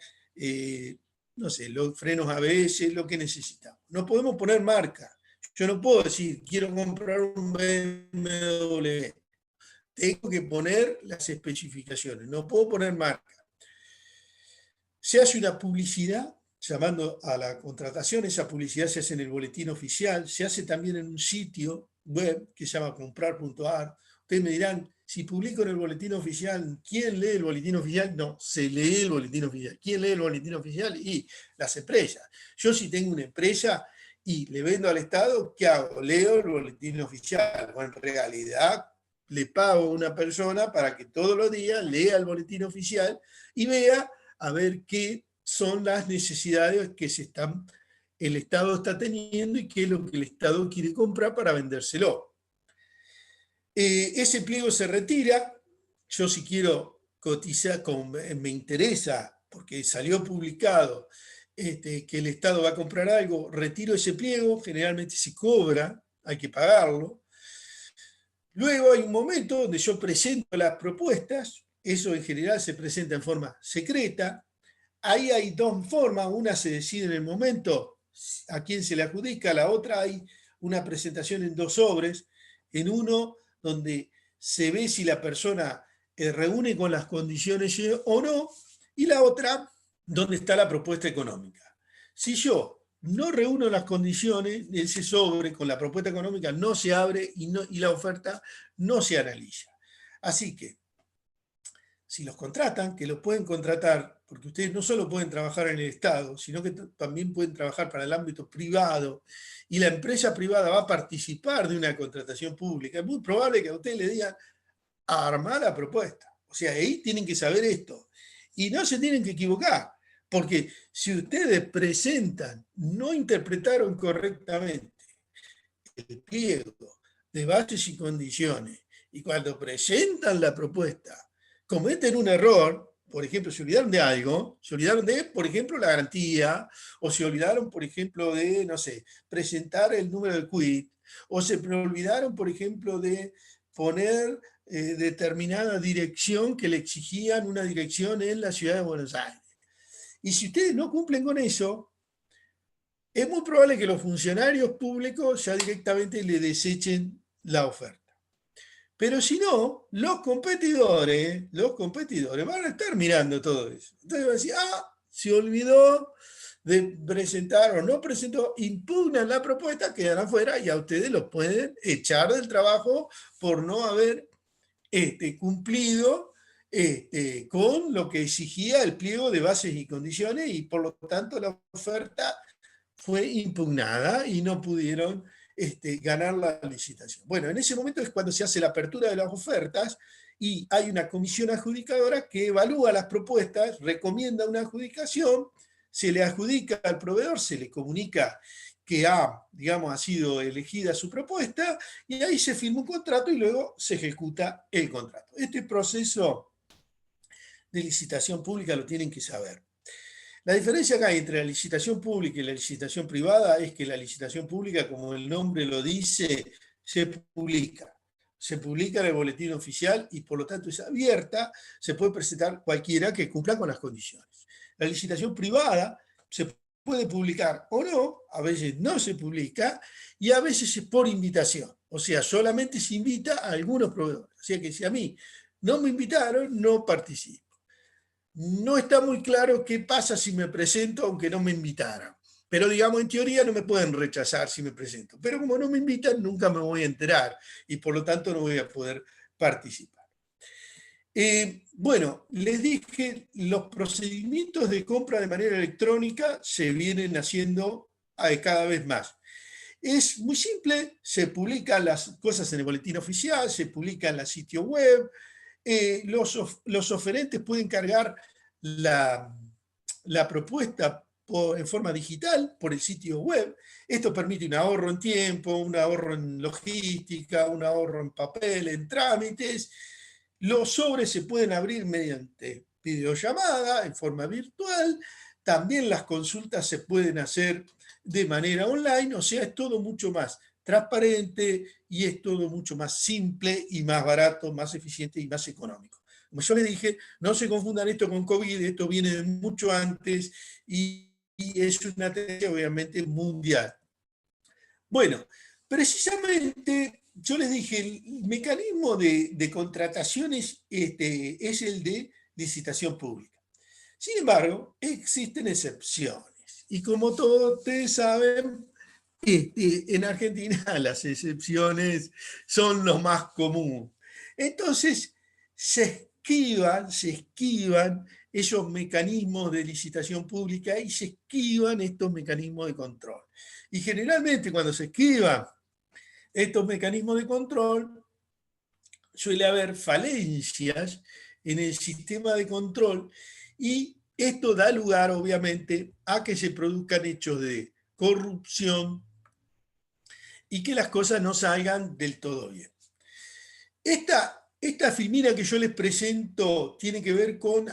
no sé, los frenos ABS, lo que necesitamos. No podemos poner marca. Yo no puedo decir, quiero comprar un BMW. tengo que poner las especificaciones, no puedo poner marca. Se hace una publicidad llamando a la contratación, esa publicidad se hace en el boletín oficial, se hace también en un sitio web que se llama comprar.ar. Ustedes me dirán, si publico en el boletín oficial, ¿quién lee el boletín oficial? No, se lee el boletín oficial. ¿Quién lee el boletín oficial? Y las empresas. Yo si tengo una empresa y le vendo al Estado, ¿qué hago? Leo el boletín oficial. Bueno, en realidad le pago a una persona para que todos los días lea el boletín oficial y vea a ver qué son las necesidades que el Estado está teniendo y qué es lo que el Estado quiere comprar para vendérselo. Ese pliego se retira. Yo si quiero cotizar, me interesa, porque salió publicado que el Estado va a comprar algo, retiro ese pliego, generalmente se cobra, hay que pagarlo. Luego hay un momento donde yo presento las propuestas, eso en general se presenta en forma secreta. Ahí hay dos formas, una se decide en el momento a quién se le adjudica, la otra hay una presentación en dos sobres, en uno donde se ve si la persona reúne con las condiciones o no, y la otra donde está la propuesta económica. Si yo no reúno las condiciones, ese sobre con la propuesta económica no se abre y la oferta no se analiza. Así que, si los contratan, que los pueden contratar, porque ustedes no solo pueden trabajar en el Estado, sino que también pueden trabajar para el ámbito privado, y la empresa privada va a participar de una contratación pública, es muy probable que a ustedes le digan a armar la propuesta. O sea, ahí tienen que saber esto. Y no se tienen que equivocar, porque si ustedes presentan, no interpretaron correctamente el pliego de bases y condiciones, y cuando presentan la propuesta, cometen un error, por ejemplo, se olvidaron de algo, se olvidaron de, por ejemplo, la garantía, o se olvidaron, por ejemplo, de, no sé, presentar el número del quit, o se olvidaron, por ejemplo, de poner determinada dirección que le exigían una dirección en la ciudad de Buenos Aires. Y si ustedes no cumplen con eso, es muy probable que los funcionarios públicos ya directamente le desechen la oferta. Pero si no, los competidores van a estar mirando todo eso. Entonces van a decir, se olvidó de presentar o no presentó, impugnan la propuesta, quedan afuera y a ustedes los pueden echar del trabajo por no haber cumplido con lo que exigía el pliego de bases y condiciones, y por lo tanto la oferta fue impugnada y no pudieron ganar la licitación. Bueno, en ese momento es cuando se hace la apertura de las ofertas y hay una comisión adjudicadora que evalúa las propuestas, recomienda una adjudicación, se le adjudica al proveedor, se le comunica que ha sido elegida su propuesta, y ahí se firma un contrato y luego se ejecuta el contrato. Este proceso de licitación pública lo tienen que saber. La diferencia que hay entre la licitación pública y la licitación privada es que la licitación pública, como el nombre lo dice, se publica. Se publica en el boletín oficial y por lo tanto es abierta, se puede presentar cualquiera que cumpla con las condiciones. La licitación privada se puede publicar o no, a veces no se publica y a veces es por invitación. O sea, solamente se invita a algunos proveedores. O sea que si a mí no me invitaron, no participo. No está muy claro qué pasa si me presento aunque no me invitaran. Pero digamos, en teoría no me pueden rechazar si me presento. Pero como no me invitan, nunca me voy a enterar y por lo tanto no voy a poder participar. Bueno, les dije, los procedimientos de compra de manera electrónica se vienen haciendo cada vez más. Es muy simple, se publican las cosas en el boletín oficial, se publica en la sitio web. Los oferentes pueden cargar la propuesta en forma digital por el sitio web. Esto permite un ahorro en tiempo, un ahorro en logística, un ahorro en papel, en trámites. Los sobres se pueden abrir mediante videollamada, en forma virtual. También las consultas se pueden hacer de manera online, o sea, es todo mucho más transparente y es todo mucho más simple y más barato, más eficiente y más económico. Como yo les dije, no se confundan esto con COVID, esto viene de mucho antes y es una tendencia obviamente mundial. Bueno, precisamente yo les dije, el mecanismo de contratación es el de licitación pública. Sin embargo, existen excepciones. Y como todos ustedes saben, en Argentina las excepciones son lo más común. Entonces, se esquivan esos mecanismos de licitación pública y se esquivan estos mecanismos de control. Y generalmente cuando se esquivan estos mecanismos de control, suele haber falencias en el sistema de control y esto da lugar, obviamente, a que se produzcan hechos de corrupción y que las cosas no salgan del todo bien. Esta filmina que yo les presento tiene que ver con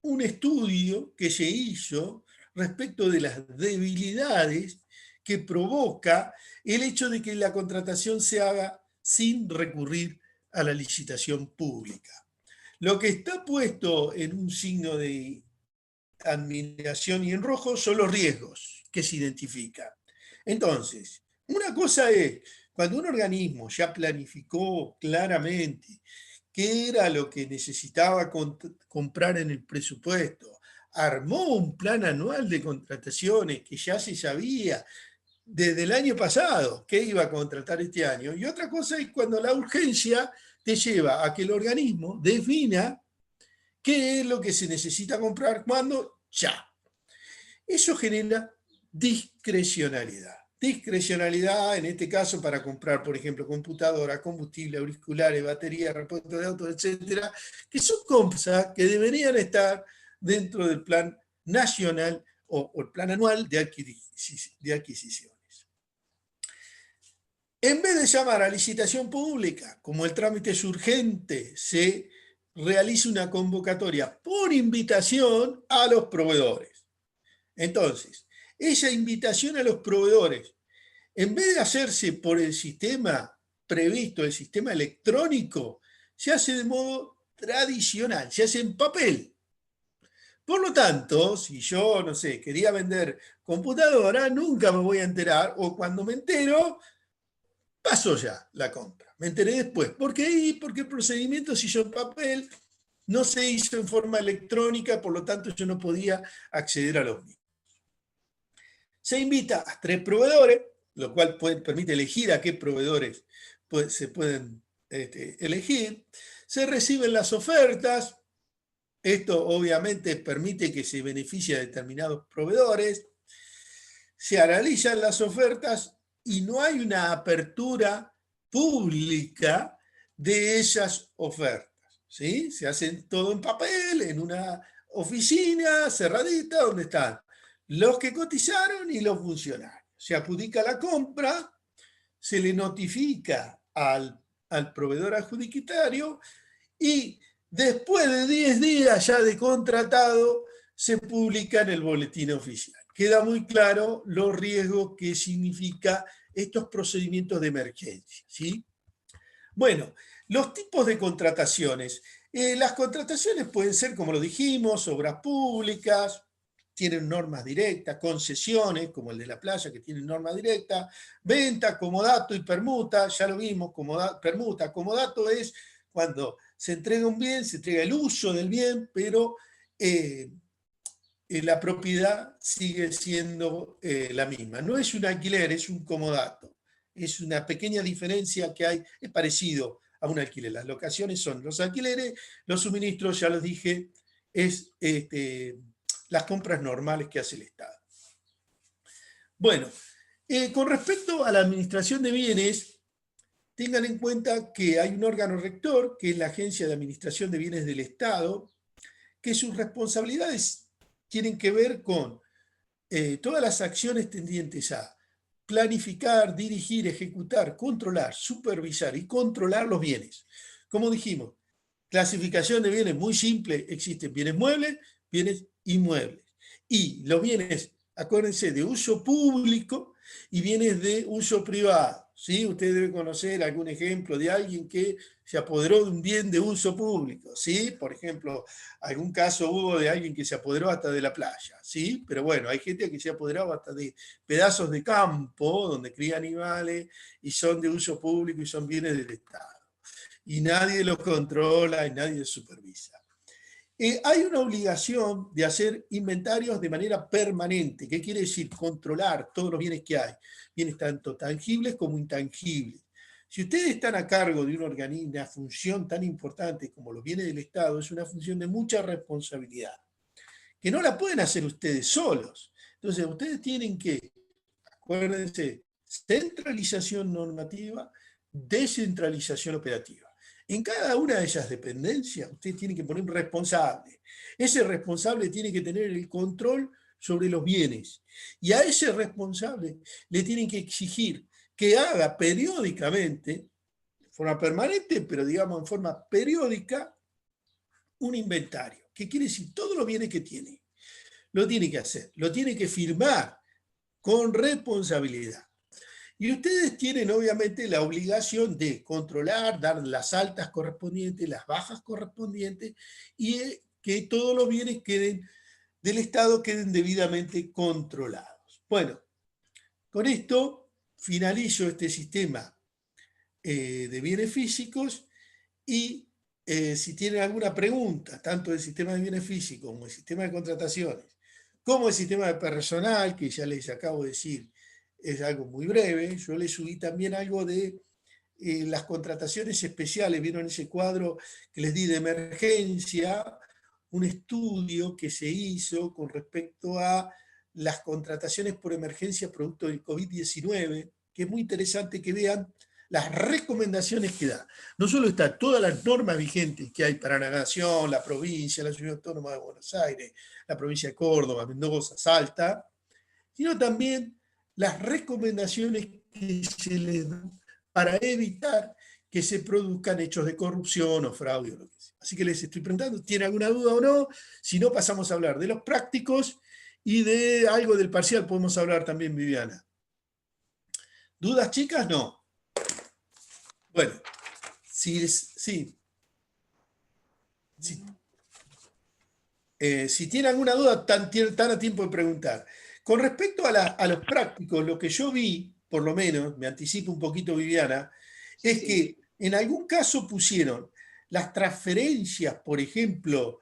un estudio que se hizo respecto de las debilidades que provoca el hecho de que la contratación se haga sin recurrir a la licitación pública. Lo que está puesto en un signo de admiración y en rojo son los riesgos que se identifican. Entonces, una cosa es cuando un organismo ya planificó claramente qué era lo que necesitaba comprar en el presupuesto, armó un plan anual de contrataciones que ya se sabía desde el año pasado que iba a contratar este año. Y otra cosa es cuando la urgencia te lleva a que el organismo defina qué es lo que se necesita comprar, cuándo, ya. Eso genera discrecionalidad. Discrecionalidad, en este caso, para comprar, por ejemplo, computadora, combustible, auriculares, baterías, repuestos de autos, etcétera, que son cosas que deberían estar dentro del plan nacional o el plan anual de adquisiciones. En vez de llamar a licitación pública, como el trámite es urgente, se realiza una convocatoria por invitación a los proveedores. Entonces, esa invitación a los proveedores, en vez de hacerse por el sistema previsto, el sistema electrónico, se hace de modo tradicional, se hace en papel. Por lo tanto, si yo, no sé, quería vender computadora, nunca me voy a enterar, o cuando me entero, pasó ya la compra. Me enteré después. ¿Por qué? Porque el procedimiento se hizo en papel, no se hizo en forma electrónica, por lo tanto yo no podía acceder a los mismos. Se invita a 3 proveedores, lo cual permite elegir a qué proveedores se pueden elegir. Se reciben las ofertas. Esto obviamente permite que se beneficie a determinados proveedores. Se analizan las ofertas y no hay una apertura pública de esas ofertas, ¿sí? Se hacen todo en papel, en una oficina cerradita, donde están los que cotizaron y los funcionarios. Se adjudica la compra, se le notifica al proveedor adjudicatario y después de 10 días ya de contratado, se publica en el boletín oficial. Queda muy claro los riesgos que significa estos procedimientos de emergencia, ¿sí? Bueno, los tipos de contrataciones. Las contrataciones pueden ser, como lo dijimos, obras públicas, tienen normas directas, concesiones, como el de la playa, que tienen norma directa, venta, comodato y permuta, ya lo vimos, permuta, comodato es cuando se entrega un bien, se entrega el uso del bien, pero la propiedad sigue siendo la misma. No es un alquiler, es un comodato. Es una pequeña diferencia que hay, es parecido a un alquiler. Las locaciones son los alquileres, los suministros, ya los dije, es las compras normales que hace el Estado. Bueno, con respecto a la administración de bienes, tengan en cuenta que hay un órgano rector, que es la Agencia de Administración de Bienes del Estado, que sus responsabilidades tienen que ver con todas las acciones tendientes a planificar, dirigir, ejecutar, controlar, supervisar y controlar los bienes. Como dijimos, clasificación de bienes muy simple, existen bienes muebles, bienes inmuebles. Y los bienes, acuérdense, de uso público y bienes de uso privado. ¿sí? Usted debe conocer algún ejemplo de alguien que se apoderó de un bien de uso público, ¿sí? Por ejemplo, algún caso hubo de alguien que se apoderó hasta de la playa, ¿sí? Pero bueno, hay gente que se ha apoderado hasta de pedazos de campo donde cría animales y son de uso público y son bienes del Estado. Y nadie los controla y nadie los supervisa. Hay una obligación de hacer inventarios de manera permanente. ¿Qué quiere decir? Controlar todos los bienes que hay, bienes tanto tangibles como intangibles. Si ustedes están a cargo de un organismo, una función tan importante como los bienes del Estado, es una función de mucha responsabilidad, que no la pueden hacer ustedes solos. Entonces, ustedes tienen que, acuérdense, centralización normativa, descentralización operativa. En cada una de esas dependencias, usted tiene que poner un responsable. Ese responsable tiene que tener el control sobre los bienes. Y a ese responsable le tienen que exigir que haga periódicamente, de forma permanente, pero digamos en forma periódica, un inventario. ¿Qué quiere decir? Todos los bienes que tiene. Lo tiene que hacer, lo tiene que firmar con responsabilidad. Y ustedes tienen obviamente la obligación de controlar, dar las altas correspondientes, las bajas correspondientes y que todos los bienes del Estado queden debidamente controlados. Bueno, con esto finalizo este sistema de bienes físicos y si tienen alguna pregunta, tanto del sistema de bienes físicos como el sistema de contrataciones, como el sistema de personal, que ya les acabo de decir, es algo muy breve. Yo les subí también algo de las contrataciones especiales. ¿Vieron ese cuadro que les di de emergencia? Un estudio que se hizo con respecto a las contrataciones por emergencia producto del COVID-19, que es muy interesante que vean las recomendaciones que da. No solo está todas las normas vigentes que hay para la nación, la provincia, la ciudad autónoma de Buenos Aires, la provincia de Córdoba, Mendoza, Salta, sino también las recomendaciones que se le dan para evitar que se produzcan hechos de corrupción o fraude o lo que sea. Así que les estoy preguntando, ¿tiene alguna duda o no? Si no, pasamos a hablar de los prácticos y de algo del parcial podemos hablar también, Viviana. ¿Dudas, chicas? No. Bueno, sí. Si tiene alguna duda, tan a tiempo de preguntar. Con respecto a los prácticos, lo que yo vi, por lo menos, me anticipo un poquito, Viviana, es que en algún caso pusieron las transferencias, por ejemplo,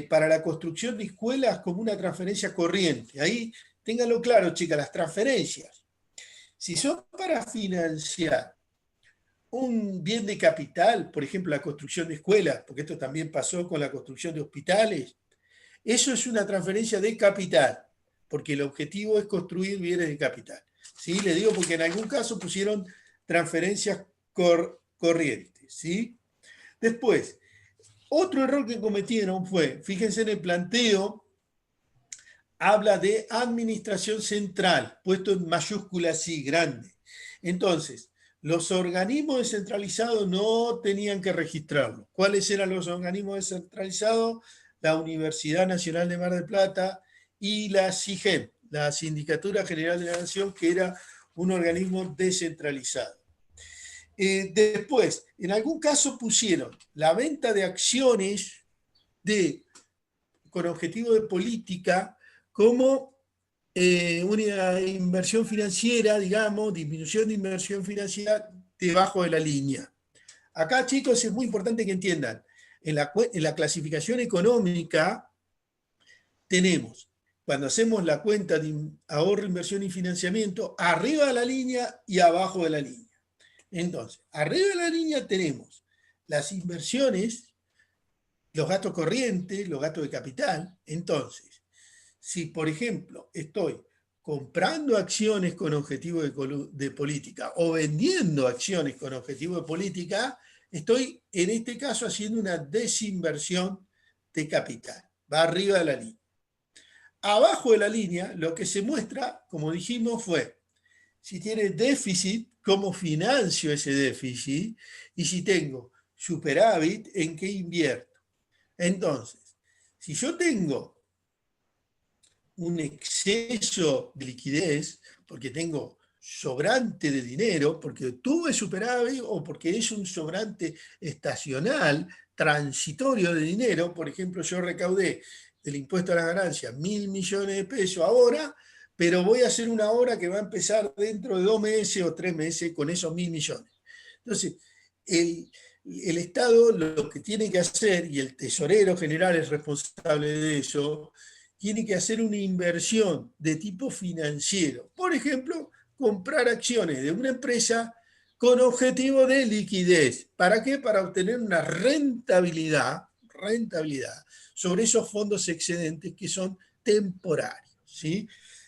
para la construcción de escuelas como una transferencia corriente. Ahí, ténganlo claro, chicas, las transferencias, si son para financiar un bien de capital, por ejemplo, la construcción de escuelas, porque esto también pasó con la construcción de hospitales, eso es una transferencia de capital, porque el objetivo es construir bienes de capital. ¿Sí? Le digo porque en algún caso pusieron transferencias corrientes. ¿Sí? Después, otro error que cometieron fue, fíjense en el planteo, habla de administración central, puesto en mayúscula así, grande. Entonces, los organismos descentralizados no tenían que registrarlo. ¿Cuáles eran los organismos descentralizados? La Universidad Nacional de Mar del Plata y la SIGEN, la Sindicatura General de la Nación, que era un organismo descentralizado. Después, en algún caso pusieron la venta de acciones con objetivo de política como una inversión financiera, digamos, disminución de inversión financiera debajo de la línea. Acá, chicos, es muy importante que entiendan, en la clasificación económica tenemos, cuando hacemos la cuenta de ahorro, inversión y financiamiento, arriba de la línea y abajo de la línea. Entonces, arriba de la línea tenemos las inversiones, los gastos corrientes, los gastos de capital. Entonces, si, por ejemplo, estoy comprando acciones con objetivo de política o vendiendo acciones con objetivo de política, estoy en este caso haciendo una desinversión de capital. Va arriba de la línea. Abajo de la línea, lo que se muestra, como dijimos, fue si tiene déficit, cómo financio ese déficit, y si tengo superávit, en qué invierto. Entonces, si yo tengo un exceso de liquidez, porque tengo sobrante de dinero, porque tuve superávit o porque es un sobrante estacional, transitorio de dinero. Por ejemplo, yo recaudé del impuesto a la ganancia 1.000 millones de pesos ahora, pero voy a hacer una obra que va a empezar dentro de 2 meses o 3 meses con esos 1.000 millones. Entonces, el Estado lo que tiene que hacer, y el tesorero general es responsable de eso, tiene que hacer una inversión de tipo financiero. Por ejemplo, comprar acciones de una empresa con objetivo de liquidez. ¿Para qué? Para obtener una rentabilidad sobre esos fondos excedentes que son temporarios, ¿sí?